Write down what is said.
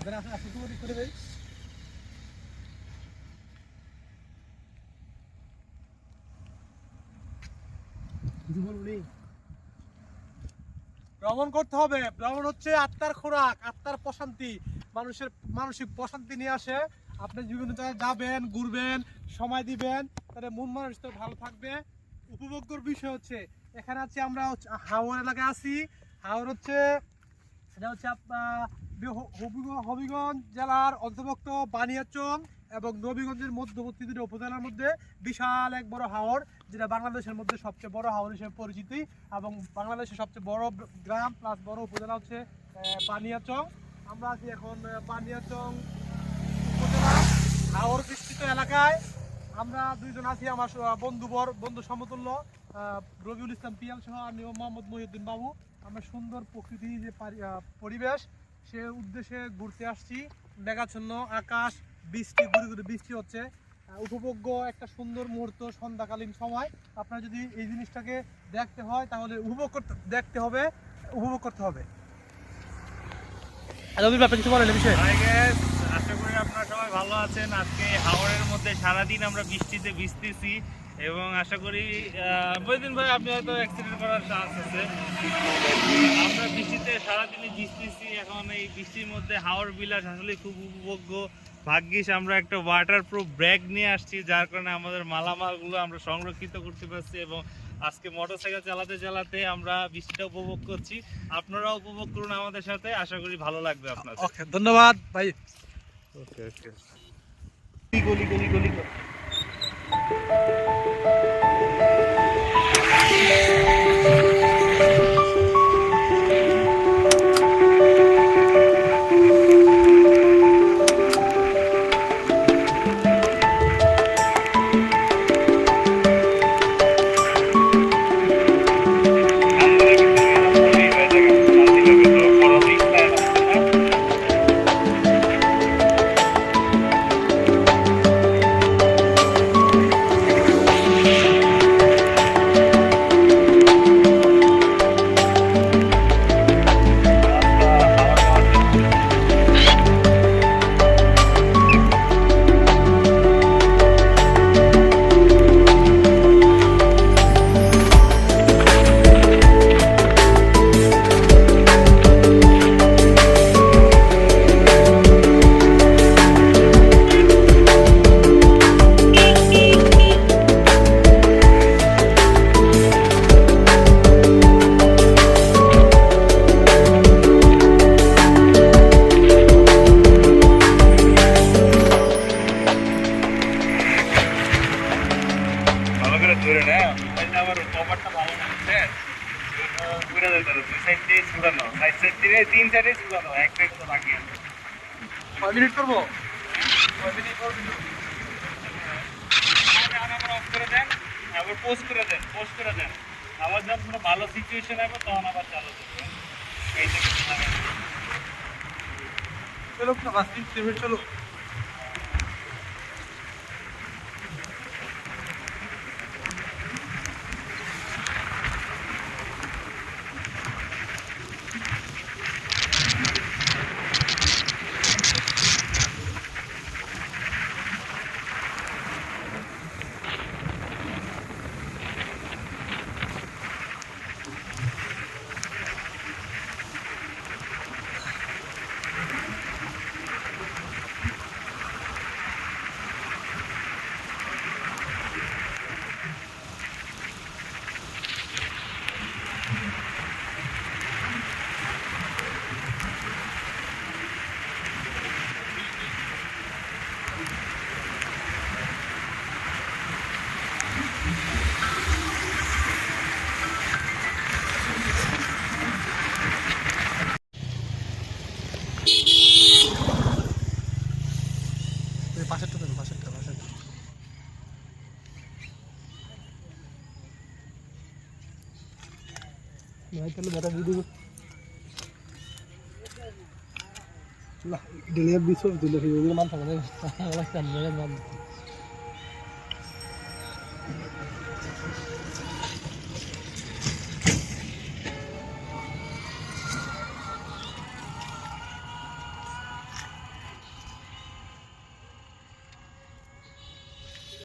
ভ্রমণ করতে হবে। ভ্রমণ হচ্ছে আত্মার খোরাক, আত্মার প্রশান্তি, মানুষের মানসিক প্রশান্তি নিয়ে আসে। আপনি বিভিন্ন জায়গায় যাবেন, ঘুরবেন, সময় দিবেন, তাহলে মন মানুষ তো ভালো থাকবে। উপভোগ্যর বিষয় হচ্ছে এখানে আছি আমরা, হাওড় এলাকায় আছি। হাওড় হচ্ছে এটা হচ্ছে হবিগঞ্জ জেলার অন্তর্ভুক্ত বানিয়াচং এবং নবীগঞ্জের মধ্যবর্তী দুটো উপজেলার মধ্যে বিশাল এক বড় হাওর, যেটা বাংলাদেশের মধ্যে সবচেয়ে বড় হাওর হিসেবে পরিচিতি এবং বাংলাদেশের সবচেয়ে বড় গ্রাম প্লাস বড় উপজেলা হচ্ছে বানিয়াচং। আমরা আছি এখন বানিয়াচং উপজেলা হাওর বিস্তৃত এলাকায়। আমরা দুইজন আছি, আমার বন্ধু সমতুল্য রবিউল ইসলাম পিয়াল সহ আমি মোহাম্মদ মহিউদ্দিন বাবু। আমরা সুন্দর প্রকৃতি যে পরিবেশ সে উদ্দেশ্যে ঘুরতে আসছি। মেঘাচ্ছন্ন আকাশ, বৃষ্টি, গুড়ি গুড়ি বৃষ্টি হচ্ছে, উপভোগ্য একটা সুন্দর মুহূর্ত সন্ধ্যাকালীন সময়। আপনার যদি এই জিনিসটাকে দেখতে হয় তাহলে উপভোগ করতে হবে। কিছু বলেন বিষয়। আশা করি আপনারা সবাই ভালো আছেন। আজকে হাওড়ের মধ্যে সারাদিন আমরা বৃষ্টিতে ভিজতেছি এবং আশা করি বৈদিন ভাই আপনি হয়তো অ্যাক্সিডেন্ট করার চান্স আছে। আমরা বৃষ্টিতে সারাদিনই ভিজতেছি। এখন এই বৃষ্টির মধ্যে হাওড় বিলাস আসলে খুব উপভোগ্য। ভাগ্যিস আমরা একটা ওয়াটারপ্রুফ ব্যাগ নিয়ে আসছি, যার কারণে আমাদের মালামালগুলো আমরা সংরক্ষিত করতে পারছি এবং আজকে মোটরসাইকেল চালাতে চালাতে আমরা বৃষ্টিটা উপভোগ করছি। আপনারাও উপভোগ করুন আমাদের সাথে, আশা করি ভালো লাগবে আপনাদের। ওকে, ধন্যবাদ ভাই। ওকে ওকে, গলি গলি গলি গলি। তিন সাইডে চুলানো, এক সাইড তো বাকি আছে। 5 মিনিট করবো। 5 মিনিট অফ করে দেন, আবার পোস্ট করে দেন। আবার যখন কোনো ভালো সিচুয়েশন হবে তখন আবার চালু করবেন। এই থেকে চলো 5 মিনিট চলো। Dilihat bisu, dilihat video, mantap kan?